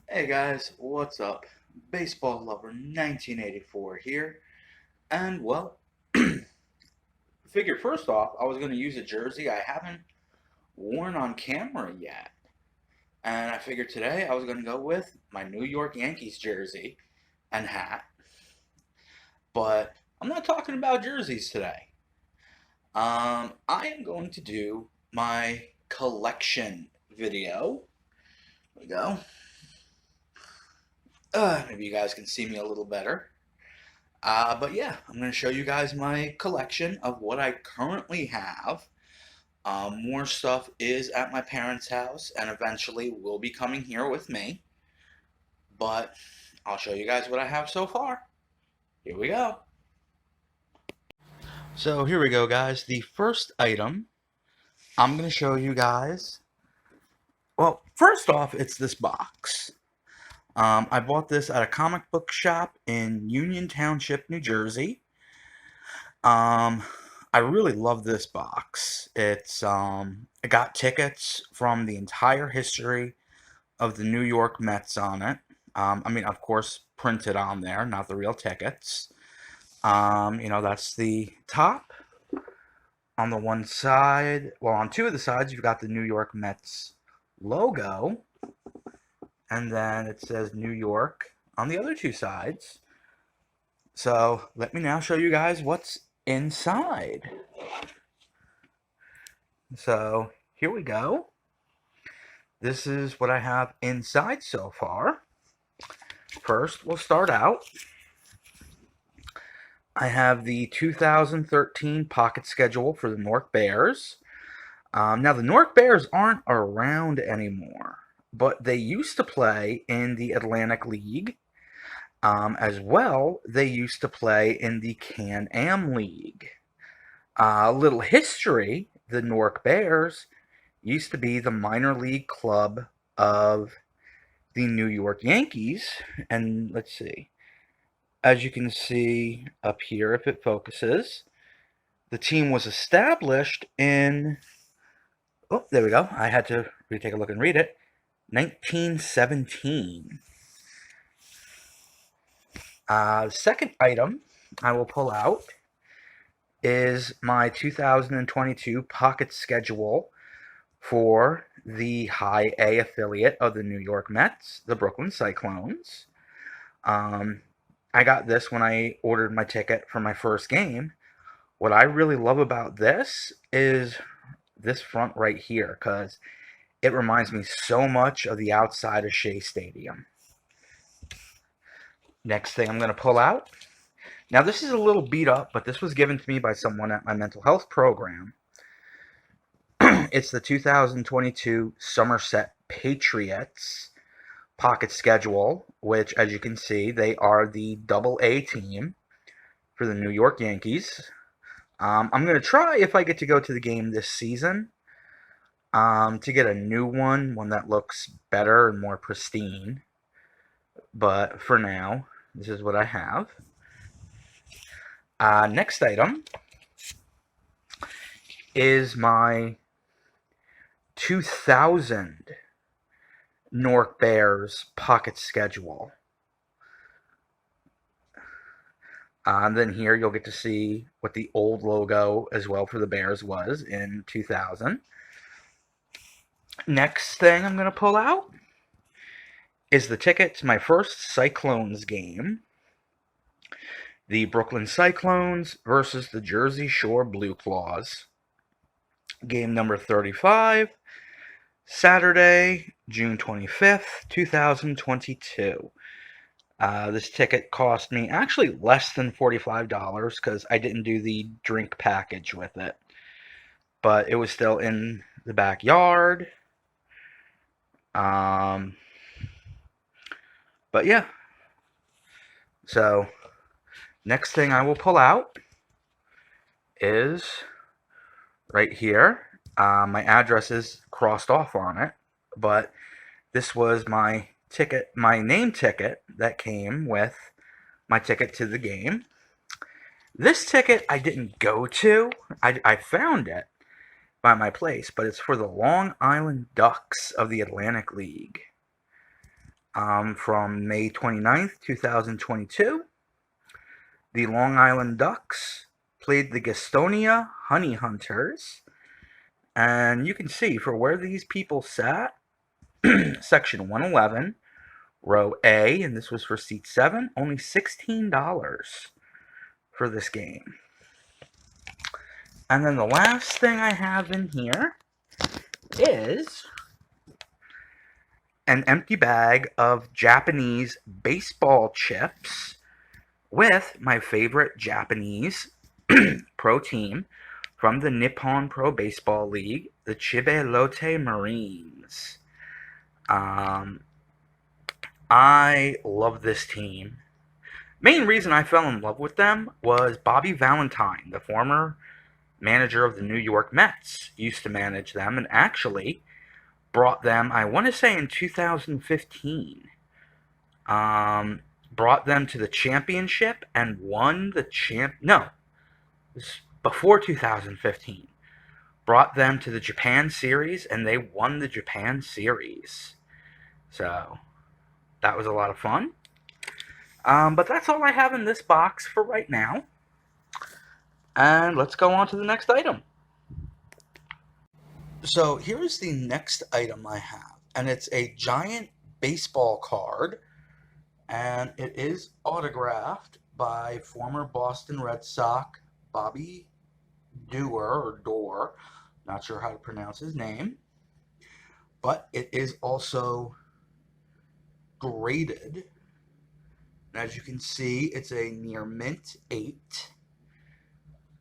Hey guys, what's up? Baseball Lover 1984 here. And well, figured first off, I was going to use a jersey I haven't worn on camera yet. And I figured today I was going to go with my New York Yankees jersey and hat. But I'm not talking about jerseys today. I am going to do my collection video. There we go. Maybe you guys can see me a little better. But yeah, I'm going to show you guys my collection of what I currently have. More stuff is at my parents' house and eventually will be coming here with me. But I'll show you guys what I have so far. Here we go. So here we go, guys. The first item I'm going to show you guys. Well, first off, it's this box. I bought this at a comic book shop in Union Township, New Jersey. Um, I really love this box. I got tickets from the entire history of the New York Mets on it. I mean, of course, printed on there, not the real tickets. That's the top. On the one side, well, on two of the sides, you've got the New York Mets logo, and then it says New York on the other two sides. So let me now show you guys what's inside. So here we go. This is what I have inside so far. First, we'll start out. I have the 2013 pocket schedule for the Newark Bears. Now, the Newark Bears aren't around anymore, but they used to play in the Atlantic League. As well, they used to play in the Can-Am League. A little history, the Newark Bears used to be the minor league club of the New York Yankees. And let's see, as you can see up here, if it focuses, the team was established in, oh, there we go. I had to retake a look and read it. 1917. Second item I will pull out is my 2022 pocket schedule for the High A affiliate of the New York Mets, the Brooklyn Cyclones. I got this when I ordered my ticket for my first game. What I really love about this is this front right here, because it reminds me so much of the outside of Shea Stadium. Next thing I'm going to pull out. Now, this is a little beat up, but this was given to me by someone at my mental health program. It's the 2022 Somerset Patriots pocket schedule, which, as you can see, they are the AA team for the New York Yankees. I'm going to try, if I get to go to the game this season, to get a new one that looks better and more pristine. But for now, this is what I have. Next item is my 2000 Newark Bears pocket schedule. And then here you'll get to see what the old logo as well for the Bears was in 2000. Next thing I'm going to pull out is the ticket to my first Cyclones game. The Brooklyn Cyclones versus the Jersey Shore Blue Claws. Game number 35, Saturday, June 25th, 2022. This ticket cost me actually less than $45 because I didn't do the drink package with it. But it was still in the backyard. But yeah. So, next thing I will pull out is right here. My address is crossed off on it, but this was my ticket, my name ticket that came with my ticket to the game. This ticket I didn't go to. I found it by my place, but it's for the Long Island Ducks of the Atlantic League. from May 29th, 2022. The Long Island Ducks played the Gastonia Honey Hunters. And you can see for where these people sat, section 111, row A, and this was for seat 7, only $16 for this game. And then the last thing I have in here is an empty bag of Japanese baseball chips with my favorite Japanese pro team from the Nippon Pro Baseball League, the Chiba Lotte Marines. I love this team. Main reason I fell in love with them was Bobby Valentine, the former manager of the New York Mets, used to manage them and actually brought them, I want to say in 2015, brought them to the championship and won the no, it was before 2015. Brought them to the Japan series and they won the Japan series. So that was a lot of fun. But that's all I have in this box for right now. And let's go on to the next item. So here's the next item I have, and it's a giant baseball card, and it is autographed by former Boston Red Sox Bobby Doerr, not sure how to pronounce his name, but it is also graded. And as you can see, it's a near mint 8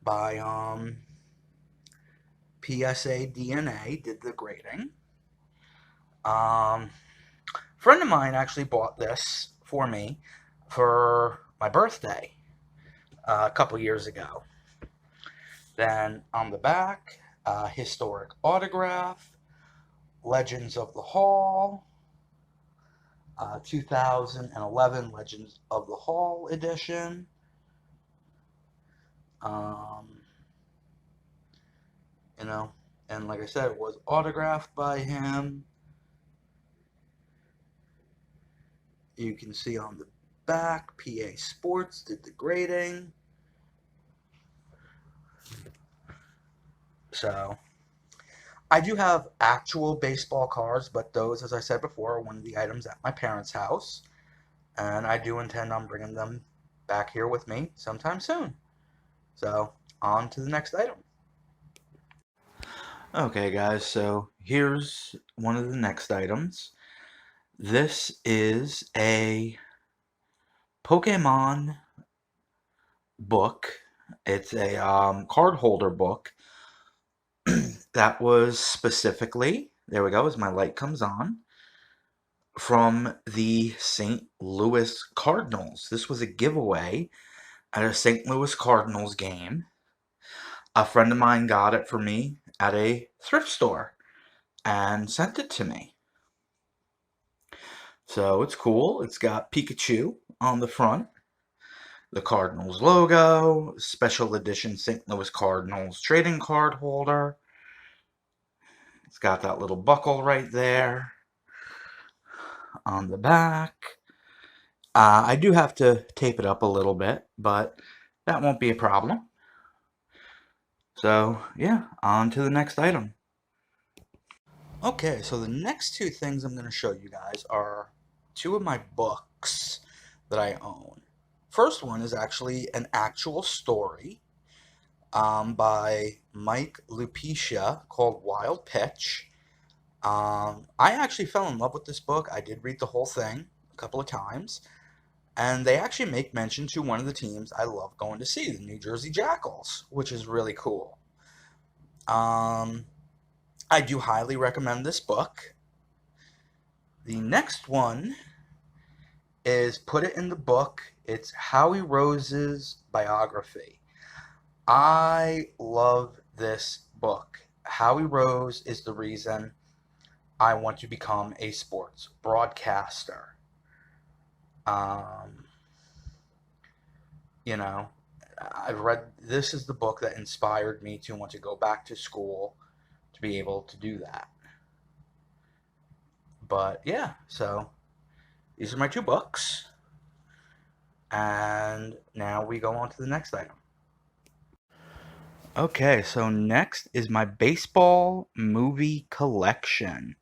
by PSA DNA did the grading. A friend of mine actually bought this for me for my birthday a couple years ago. Then on the back, historic autograph, Legends of the Hall, 2011 Legends of the Hall edition. You know, and like I said, it was autographed by him. You can see on the back, PA Sports did the grading. So, I do have actual baseball cards, but those, as I said before, are one of the items at my parents' house. And I do intend on bringing them back here with me sometime soon. So, on to the next item. Okay, guys, so here's one of the next items. This is a Pokemon book. It's a card holder book that was specifically, there we go, as my light comes on, from the St. Louis Cardinals. This was a giveaway at a St. Louis Cardinals game. A friend of mine got it for me at a thrift store and sent it to me. So it's cool. It's got Pikachu on the front, the Cardinals logo, special edition St. Louis Cardinals trading card holder. It's got that little buckle right there on the back. I do have to tape it up a little bit, but that won't be a problem. So, yeah, on to the next item. Okay, so the next two things I'm going to show you guys are two of my books that I own. First one is actually an actual story by Mike Lupicia called Wild Pitch. I actually fell in love with this book. I did read the whole thing a couple of times. And they actually make mention to one of the teams I love going to see, the New Jersey Jackals, which is really cool. I do highly recommend this book. The next one is Put It in the Book. It's Howie Rose's biography. I love this book. Howie Rose is the reason I want to become a sports broadcaster. You know, I've read, this is the book that inspired me to want to go back to school to be able to do that. But yeah, so These are my 2 books. And now we go on to the next item. Okay, so next is my baseball movie collection.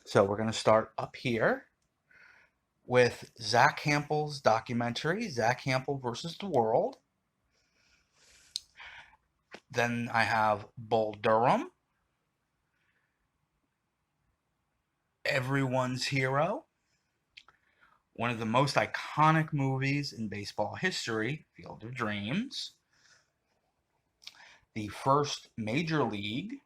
So we're going to start up here with Zach Hampel's documentary, Zach Hampel versus the World. Then I have Bull Durham, Everyone's Hero, one of the most iconic movies in baseball history, Field of Dreams, the first Major League.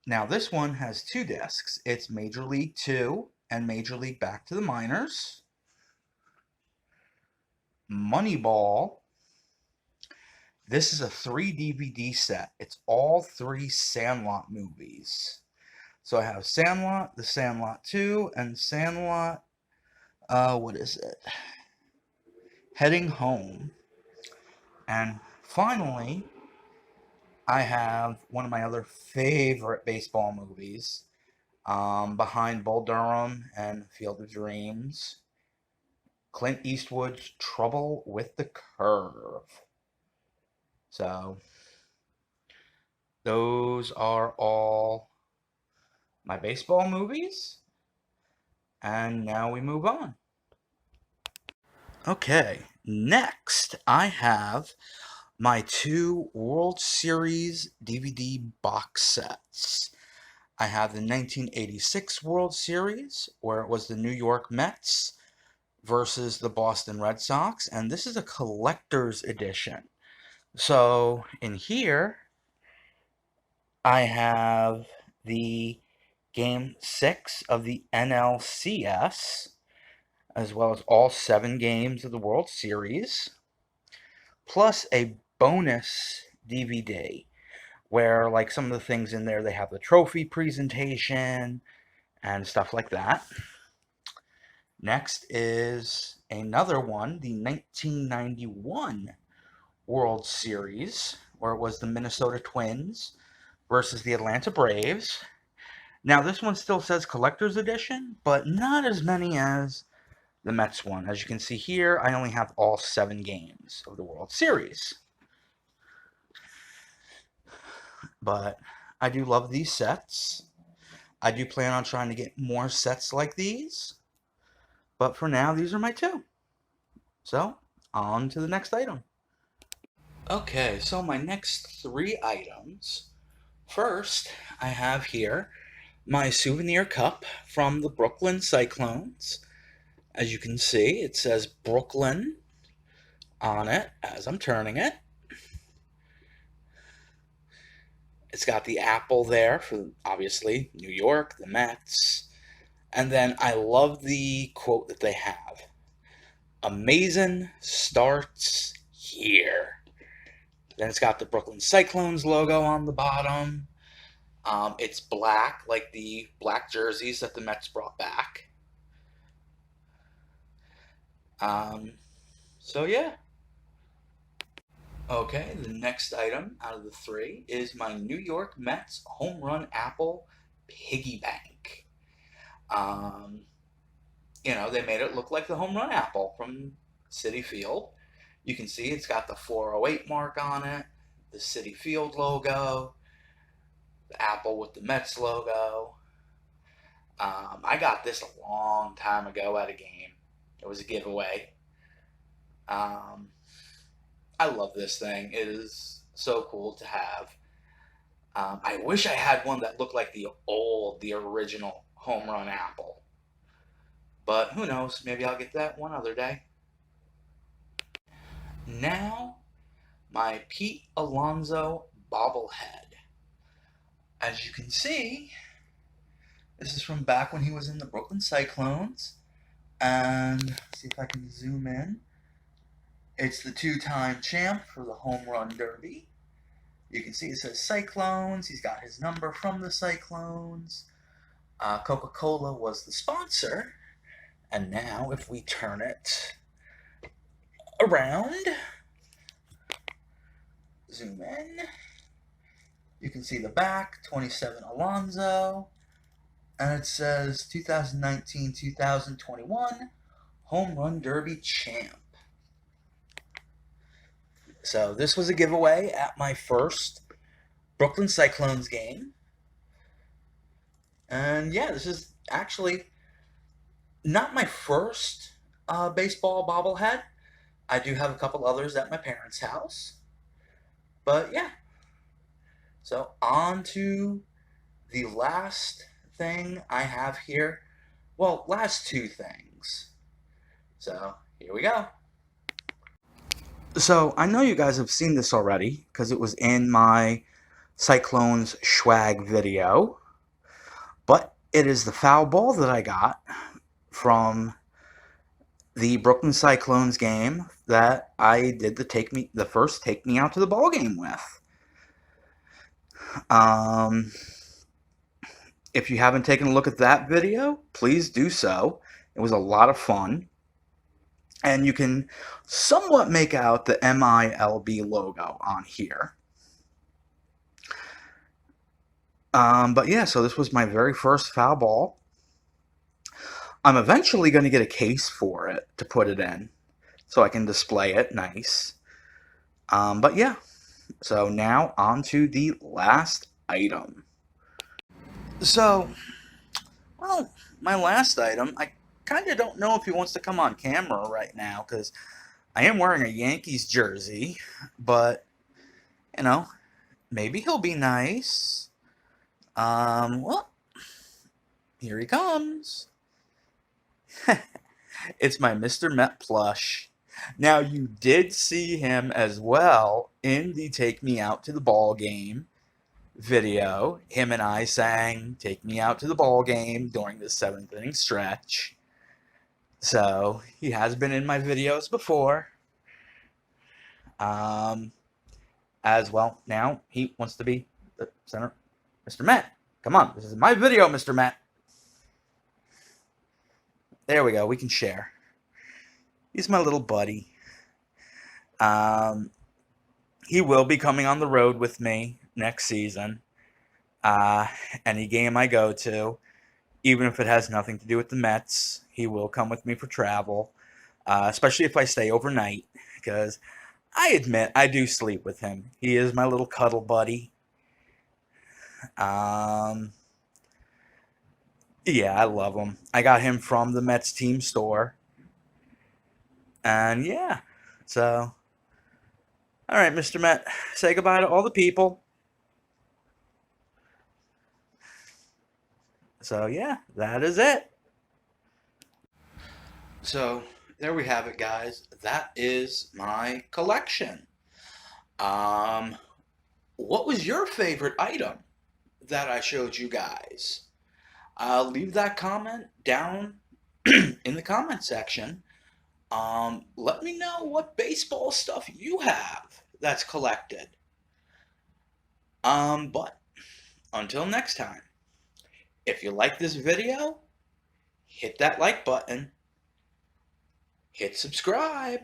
Now this one has 2 discs. It's Major League 2 and Major League Back to the Minors. Moneyball. This is a 3 DVD set. It's all 3 Sandlot movies. So I have Sandlot, The Sandlot 2, and Sandlot, what is it? Heading Home. And finally, I have one of my other favorite baseball movies, behind Bull Durham and Field of Dreams, Clint Eastwood's Trouble with the Curve. So, those are all my baseball movies. And now we move on. Okay, next I have my 2 World Series DVD box sets. I have the 1986 World Series, where it was the New York Mets versus the Boston Red Sox, and this is a collector's edition. So in here, I have the Game 6 of the NLCS, as well as all 7 games of the World Series, plus a bonus DVD, where, like, some of the things in there, they have the trophy presentation and stuff like that. Next is another one, the 1991 World Series, where it was the Minnesota Twins versus the Atlanta Braves. Now, this one still says Collector's Edition, but not as many as the Mets one. As you can see here, I only have all 7 games of the World Series. But I do love these sets. I do plan on trying to get more sets like these. But for now, these are my 2. So, on to the next item. Okay, so my next 3 items. First, I have here my Souvenir Cup from the Brooklyn Cyclones. As you can see, it says Brooklyn on it as I'm turning it. It's got the apple there for, obviously, New York, the Mets. And then I love the quote that they have. Amazing starts here. Then it's got the Brooklyn Cyclones logo on the bottom. It's black, like the black jerseys that the Mets brought back. So yeah. Okay, the next item out of the 3 is my New York Mets home run apple piggy bank. They made it look like the home run apple from Citi Field. You can see it's got the 408 mark on it, the Citi Field logo, the apple with the Mets logo. I got this a long time ago at a game. It was a giveaway. I love this thing. It is so cool to have. I wish I had one that looked like the original home run apple. But who knows? Maybe I'll get that one other day. Now, my Pete Alonso bobblehead. As you can see, this is from back when he was in the Brooklyn Cyclones. And see if I can zoom in. It's the 2-time champ for the home run derby. You can see it says Cyclones. He's got his number from the Cyclones. Coca-Cola was the sponsor. And now, if we turn it around, zoom in, you can see the back, 27 Alonso. And it says 2019-2021 Home Run Derby Champ. So this was a giveaway at my first Brooklyn Cyclones game. And yeah, this is actually not my first baseball bobblehead. I do have a couple others at my parents' house. But yeah, so on to the last thing I have here. Well, last two things. So here we go. So I know you guys have seen this already because it was in my Cyclones swag video. But it is the foul ball that I got from the Brooklyn Cyclones game that I did the first take me out to the ball game with. Um, if you haven't taken a look at that video, please do so. It was a lot of fun. And you can somewhat make out the MILB logo on here. But yeah, so this was my very first foul ball. I'm eventually going to get a case for it to put it in so I can display it nice. But yeah, so now on to the last item. So, well, my last item, I kind of don't know if he wants to come on camera right now because I am wearing a Yankees jersey, but, you know, maybe he'll be nice. Well, here he comes. It's my Mr. Met plush. Now, you did see him as well in the Take Me Out to the Ball Game video. Him and I sang Take Me Out to the Ball Game during the 7th inning stretch. So, he has been in my videos before. As well, now he wants to be the center. Mr. Met, come on. This is my video, Mr. Met. There we go. We can share. He's my little buddy. He will be coming on the road with me next season. Any game I go to, even if it has nothing to do with the Mets, he will come with me for travel, especially if I stay overnight, because I admit I do sleep with him. He is my little cuddle buddy. Yeah, I love him. I got him from the Mets team store. And yeah, so, all right, Mr. Met, say goodbye to all the people. So yeah, that is it. So there we have it, guys. That is my collection. What was your favorite item that I showed you guys? Leave that comment down in the comment section. Let me know what baseball stuff you have that's collected. But until next time, if you like this video, hit that like button, hit subscribe,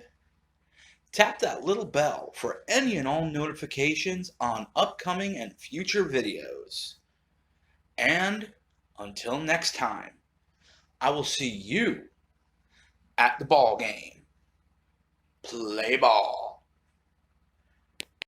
tap that little bell for any and all notifications on upcoming and future videos. And until next time, I will see you at the ball game. Play ball.